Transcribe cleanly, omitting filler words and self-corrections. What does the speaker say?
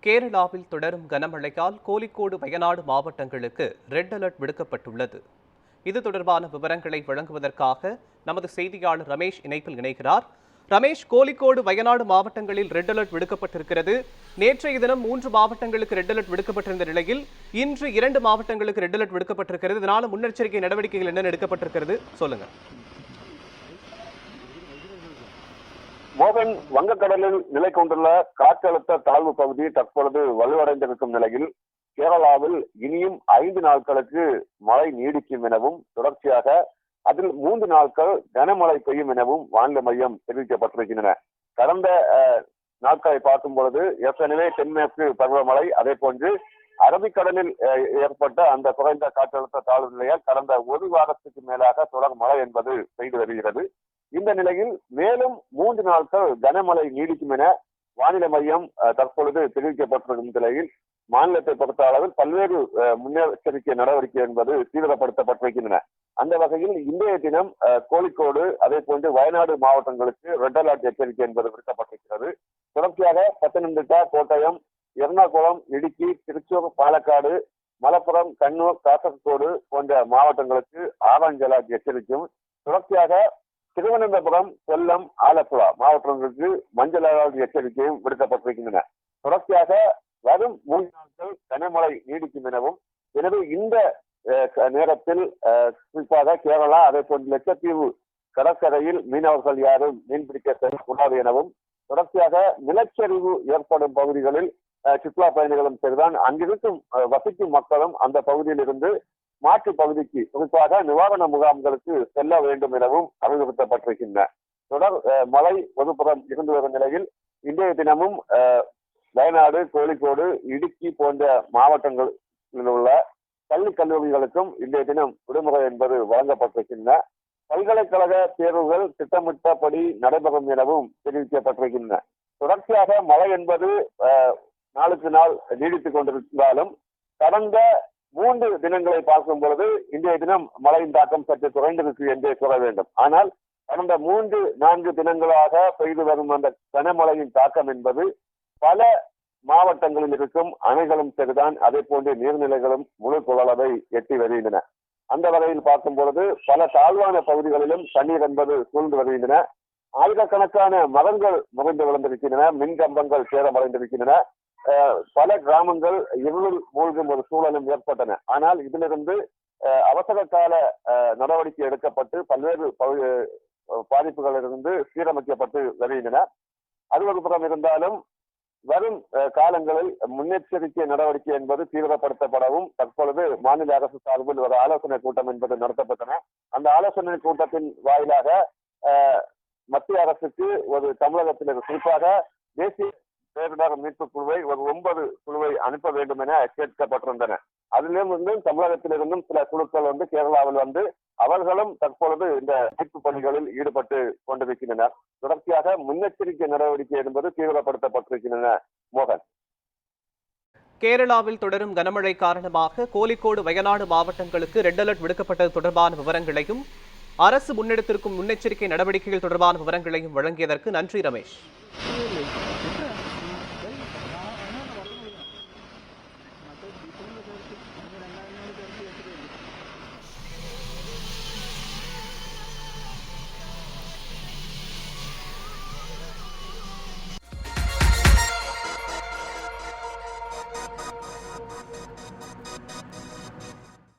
கேரளாவில் தொடரும் கனமழையால் கோழிக்கோடு வயநாடு மாவட்டங்களுக்கு ரெட் அலர்ட் விடுக்கப்பட்டுள்ளது. இது தொடர்பான விவரங்களை வழங்குவதற்காக நமது செய்தியாளர் ரமேஷ் இணைப்பில் இணைகிறார். ரமேஷ், கோழிக்கோடு வயநாடு மாவட்டங்களில் ரெட் அலர்ட் விடுக்கப்பட்டிருக்கிறது. நேற்றைய தினம் 3 மாவட்டங்களுக்கு ரெட் அலர்ட் விடுக்கப்பட்டிருந்த நிலையில் இன்று 2 மாவட்டங்களுக்கு ரெட் அலர்ட் விடுக்கப்பட்டிருக்கிறது. இதனால முன்னெச்சரிக்கை நடவடிக்கைகள் என்ன எடுக்கப்பட்டிருக்கிறது, சொல்லுங்க. மோகன், வங்கக்கடலில் நிலை கொண்டுள்ள காற்றழுத்த தாழ்வு பகுதி தற்பொழுது வலுவடைந்திருக்கும் நிலையில் கேரளாவில் இனியும் 5 நாட்களுக்கு மழை நீடிக்கும் எனவும் தொடர்ச்சியாக அதில் 3 நாட்கள் கனமழை பெய்யும் எனவும் வானிலை மையம் தெரிவிக்கப்பட்டிருக்கின்றன. கடந்த நாட்களை பார்க்கும் பொழுது ஏற்கனவே தென்மேற்கு பருவமழை, அதே போன்று அரபிக்கடலில் ஏற்பட்ட அந்த குறைந்த காற்றழுத்த தாழ்வு நிலையால் கடந்த 1 வாரத்துக்கு மேலாக தொடர் மழை என்பது பெய்து வருகிறது. இந்த நிலையில் மேலும் 3 நாட்கள் கனமழை நீடிக்கும் என வானிலை மையம் தற்பொழுது தெரிவிக்கப்பட்டிருக்கும் நிலையில் மாநிலத்தை பொறுத்த அளவில் பல்வேறு முன்னெச்சரிக்கை நடவடிக்கை என்பது தீவிரப்படுத்தப்பட்டிருக்கின்றன. அந்த வகையில் இன்றைய தினம் கோழிக்கோடு, அதே போன்று வயநாடு மாவட்டங்களுக்கு ரெட் அலர்ட் எச்சரிக்கை என்பது விடுக்கப்பட்டிருக்கிறது. தொடர்ச்சியாக பத்தனந்திட்டா, கோட்டயம், எர்ணாகுளம், இடுக்கி, திருச்சூர், பாலக்காடு, மலப்புரம், கண்ணூர், காசர்கோடு போன்ற மாவட்டங்களுக்கு ஆரஞ்சு அலர்ட் எச்சரிக்கையும், தொடர்ச்சியாக திருவனந்தபுரம், கொல்லம், ஆலப்புழா மாவட்டங்களுக்கு மஞ்சள் அலர்ட் எச்சரிக்கையும் விடுக்கப்பட்டிருக்கின்றன. தொடர்ச்சியாக வரும் 3 நாட்கள் கனமழை நீடிக்கும் எனவும், எனவே இந்த நேரத்தில் குறிப்பாக கேரளா, அதே போன்று லட்சத்தீவு கடற்கரையில் மீனவர்கள் யாரும் மீன்பிடிக்க செல்லக்கூடாது எனவும், தொடர்ச்சியாக நிலச்சரிவு ஏற்படும் பகுதிகளில் சுற்றுலா பயணிகளும் சரிதான், அங்கிருக்கும் வசிக்கும் மக்களும் அந்த பகுதியில் இருந்து மாற்று பகுதிக்கு, குறிப்பாக நிவாரண முகாம்களுக்கு செல்ல வேண்டும் எனவும் அறிவுறுத்தப்பட்டிருக்கின்றன. தொடர் மழை ஒதுப்புறம் இருந்து வரும் நிலையில் இன்றைய தினமும் வயநாடு, கோழிக்கோடு, இடுக்கி போன்ற மாவட்டங்களில் உள்ள பள்ளி கல்லூரிகளுக்கும் இன்றைய தினம் விடுமுறை என்பது வழங்கப்பட்டிருக்கின்றன. பல்கலைக்கழக தேர்வுகள் திட்டமிட்டபடி நடைபெறும் எனவும் தெரிவிக்கப்பட்டிருக்கின்றன. தொடர்ச்சியாக மழை என்பது நாளுக்கு நாள் நீடித்துக் கொண்டிருந்தாலும் கடந்த 3 தினங்களை பார்க்கும் பொழுது இன்றைய தினம் மழையின் தாக்கம் சற்று குறைந்திருக்கு என்றே கூற வேண்டும். ஆனால் கடந்த 3-4 தினங்களாக பெய்து வரும் அந்த கனமழையின் தாக்கம் என்பது பல மாவட்டங்களில் இருக்கும் அணைகளும் சரிதான், அதே போன்று நீர்நிலைகளும் முழு கொள்ளளவை எட்டி வருகின்றன. அந்த வகையில் பார்க்கும் பொழுது பல தாழ்வான பகுதிகளிலும் தண்ணீர் என்பது சூழ்ந்து வருகின்றன. ஆயிரக்கணக்கான மரங்கள் முறைந்து விழுந்திருக்கின்றன, மின் கம்பங்கள் சேதமடைந்திருக்கின்றன. பல கிராமங்கள் இருளில் மூழ்கும் ஒரு சூழலும் ஏற்பட்டன. ஆனால் இதிலிருந்து அவசர கால நடவடிக்கை எடுக்கப்பட்டு பல்வேறு பாதிப்புகளிலிருந்து சீரமைக்கப்பட்டு வருகின்றன. அது ஒரு புறம் இருந்தாலும் வரும் காலங்களில் முன்னெச்சரிக்கை நடவடிக்கை என்பது தீவிரப்படுத்தப்படவும் தற்பொழுது மாநில அரசு சார்பில் ஒரு ஆலோசனை கூட்டம் என்பது நடத்தப்பட்டன. அந்த ஆலோசனை கூட்டத்தின் வாயிலாக மத்திய அரசுக்கு ஒரு தமிழகத்தில் குறிப்பாக தேசிய பேரிடர் மீட்பு குழுவை ஒரு 9 குழுவை அனுப்ப வேண்டும் என கேட்கப்பட்டிருந்தன. அதிலிருந்து தமிழகத்திலிருந்தும் சில குழுக்கள் கேரளாவில் அவர்களும் தற்பொழுது இந்த மீட்பு பணிகளில் ஈடுபட்டு கொண்டிருக்கின்றனர். தொடர்ச்சியாக முன்னெச்சரிக்கை நடவடிக்கை என்பது தீவிரப்படுத்தப்பட்டிருக்கின்றன. மோகன், கேரளாவில் தொடரும் கனமழை காரணமாக கோழிக்கோடு, வயநாடு மாவட்டங்களுக்கு ரெட் அலர்ட் விடுக்கப்பட்டது தொடர்பான விவரங்களையும் அரசு முன்னெடுத்திருக்கும் முன்னெச்சரிக்கை நடவடிக்கைகள் தொடர்பான விவரங்களையும் வழங்கியதற்கு நன்றி ரமேஷ்.